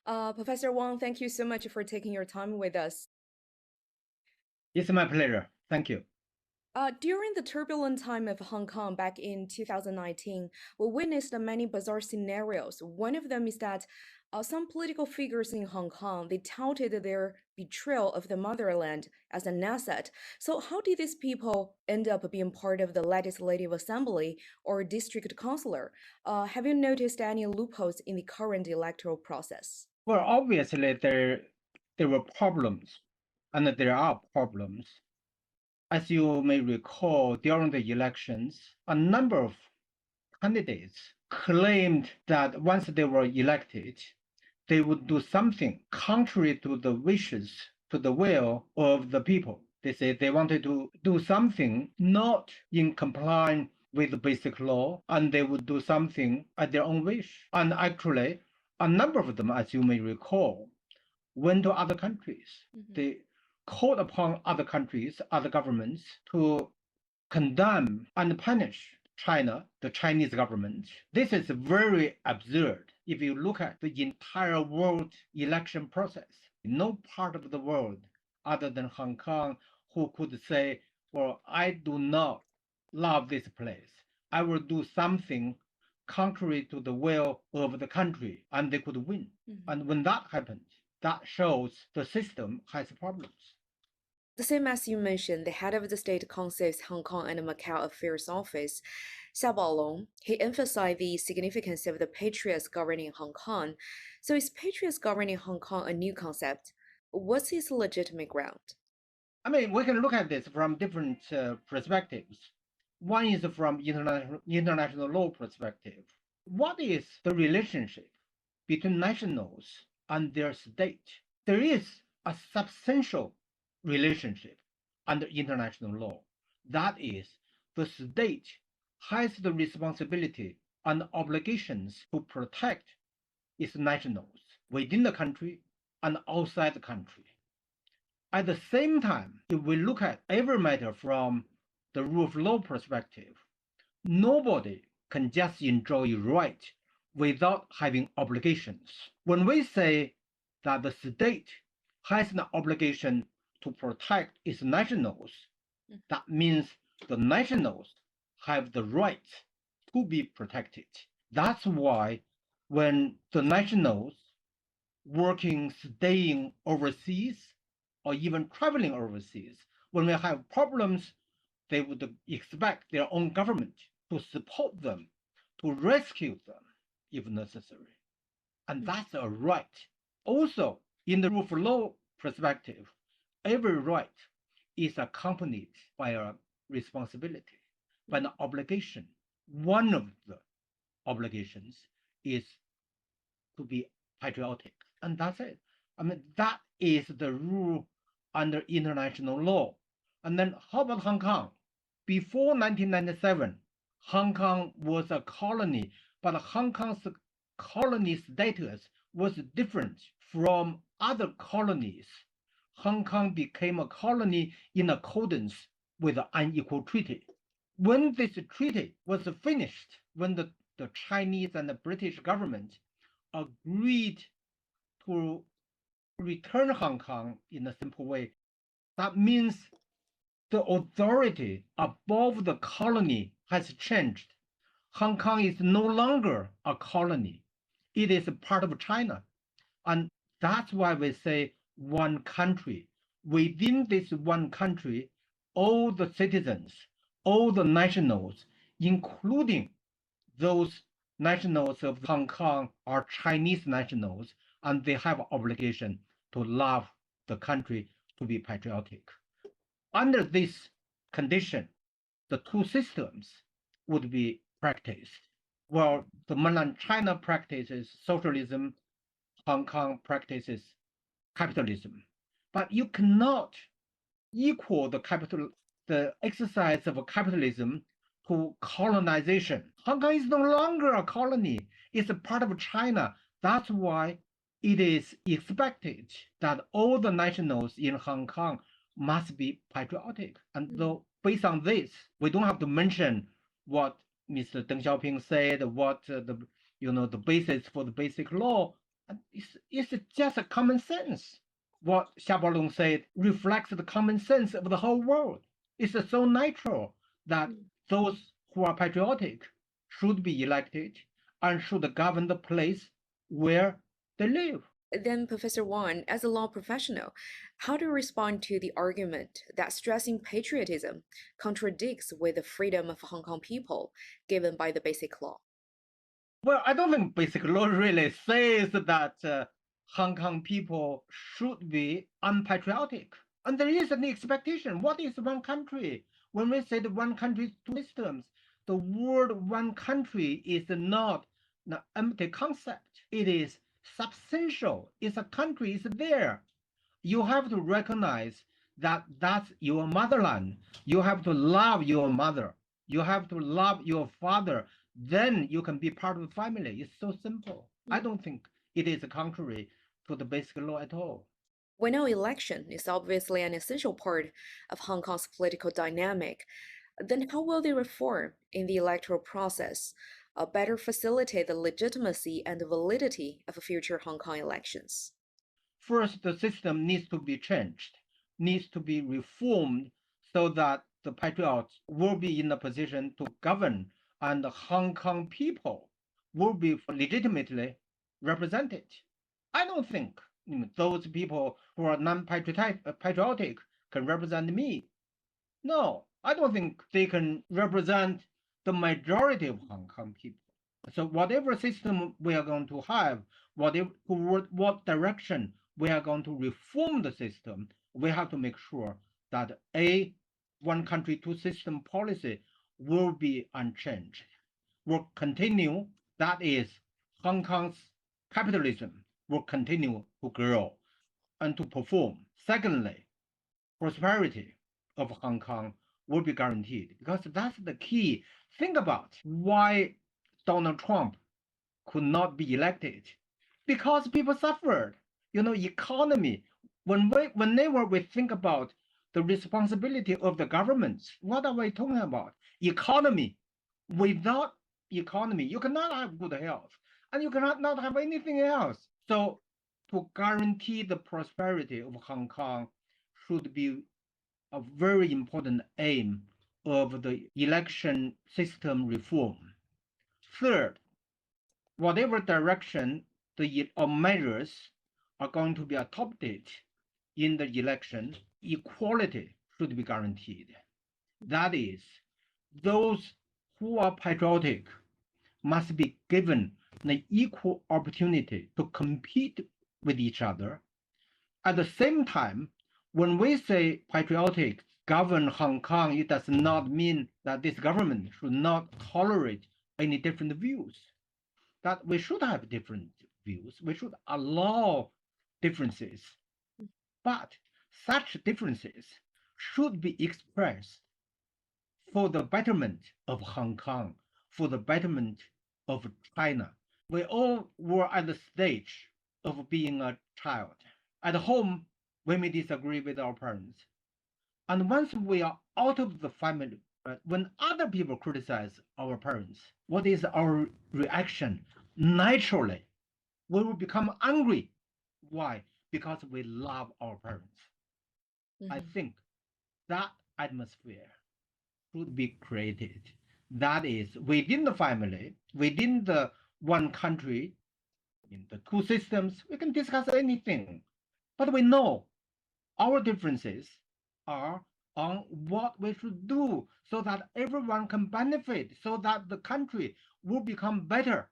Professor Wang, thank you so much for taking your time with us. It's my pleasure. Thank you. During the turbulent time of Hong Kong back in 2019, we witnessed many bizarre scenarios. One of them is that some political figures in Hong Kong, they touted their betrayal of the motherland as an asset. So how did these people end up being part of the Legislative Assembly or district councillor? Have you noticed any loopholes in the current electoral process? Well, obviously there were problems, and there are problems. As you may recall, during the elections, a number of candidates claimed that once they were elected, they would do something contrary to the wishes, to the will of the people. They said they wanted to do something not in compliance with the basic law, and they would do something at their own wish. And actually, a number of them, as you may recall, went to other countries. They called upon other countries, other governments to condemn and punish China, the Chinese government. This is very absurd. If you look at the entire world election process, no part of the world other than Hong Kong who could say, well, I do not love this place. I will do something contrary to the will of the country, and they could win. And when that happens, that shows the system has problems. The same as you mentioned, the head of the State Council's Hong Kong and Macau Affairs Office, Xia Baolong, he emphasized the significance of the patriots governing Hong Kong. So is patriots governing Hong Kong a new concept? What's its legitimate ground? I mean, we can look at this from different perspectives. One is from international law perspective. What is the relationship between nationals and their state? There is a substantial relationship under international law. That is, the state has the responsibility and obligations to protect its nationals within the country and outside the country. At the same time, if we look at every matter from the rule of law perspective, nobody can just enjoy right without having obligations. When we say that the state has an obligation to protect its nationals, that means the nationals have the right to be protected. That's why when the nationals working, staying overseas, or even traveling overseas, when we have problems, they would expect their own government to support them, to rescue them if necessary. And that's a right. Also, in the rule of law perspective, every right is accompanied by a responsibility, by an obligation. One of the obligations is to be patriotic, and that's it. I mean, that is the rule under international law. And then how about Hong Kong? Before 1997, Hong Kong was a colony, but Hong Kong's colony status was different from other colonies. Hong Kong became a colony in accordance with the unequal treaty. When this treaty was finished, when the Chinese and the British government agreed to return Hong Kong in a simple way, that means the authority above the colony has changed. Hong Kong is no longer a colony. It is a part of China. And that's why we say one country. Within this one country, all the citizens, all the nationals, including those nationals of Hong Kong, are Chinese nationals, and they have obligation to love the country, to be patriotic. Under this condition, the two systems would be practiced. Well, the mainland China practices socialism, Hong Kong practices capitalism. But you cannot equal the exercise of capitalism to colonization. Hong Kong is no longer a colony. It's a part of China. That's why it is expected that all the nationals in Hong Kong must be patriotic. And though based on this, we don't have to mention what Mr. Deng Xiaoping said, what the basis for the basic law. And it's just a common sense. What Xiaobolong said reflects the common sense of the whole world. It's so natural that those who are patriotic should be elected and should govern the place where they live. Then, Professor Wang, as a law professional, how do you respond to the argument that stressing patriotism contradicts with the freedom of Hong Kong people given by the Basic Law? Well, I don't think Basic Law really says that Hong Kong people should be unpatriotic. And there is an expectation. What is one country? When we say the one country, two systems, the word one country is not an empty concept. It is substantial. It's a country, it's there. You have to recognize that that's your motherland. You have to love your mother. You have to love your father. Then you can be part of the family. It's so simple. I don't think it is contrary to the Basic Law at all. We know election is obviously an essential part of Hong Kong's political dynamic. Then how will the reform in the electoral process better facilitate the legitimacy and validity of future Hong Kong elections? First, the system needs to be changed, needs to be reformed so that the patriots will be in a position to govern and the Hong Kong people will be legitimately represented. I don't think those people who are non-patriotic can represent me. No, I don't think they can represent the majority of Hong Kong people. So whatever system we are going to have, what direction we are going to reform the system, we have to make sure that a one country, two system policy will be unchanged, will continue. That is, Hong Kong's capitalism will continue to grow and to perform. Secondly, prosperity of Hong Kong will be guaranteed because that's the key. Think about why Donald Trump could not be elected because people suffered. Economy. Whenever we think about the responsibility of the governments, what are we talking about? Economy. Without economy, you cannot have good health, and you cannot not have anything else. So, to guarantee the prosperity of Hong Kong should be a very important aim of the election system reform. Third, whatever direction the measures are going to be adopted in the election, equality should be guaranteed. That is, those who are patriotic must be given an equal opportunity to compete with each other. At the same time, when we say patriotic govern Hong Kong, it does not mean that this government should not tolerate any different views. That we should have different views. We should allow differences. But such differences should be expressed for the betterment of Hong Kong, for the betterment of China. We all were at the stage of being a child. At home, we may disagree with our parents. And once we are out of the family, when other people criticize our parents, what is our reaction? Naturally, we will become angry. Why? Because we love our parents. I think that atmosphere should be created. That is, within the family, within the one country, in the two systems, we can discuss anything. But we know our differences are on what we should do so that everyone can benefit, so that the country will become better.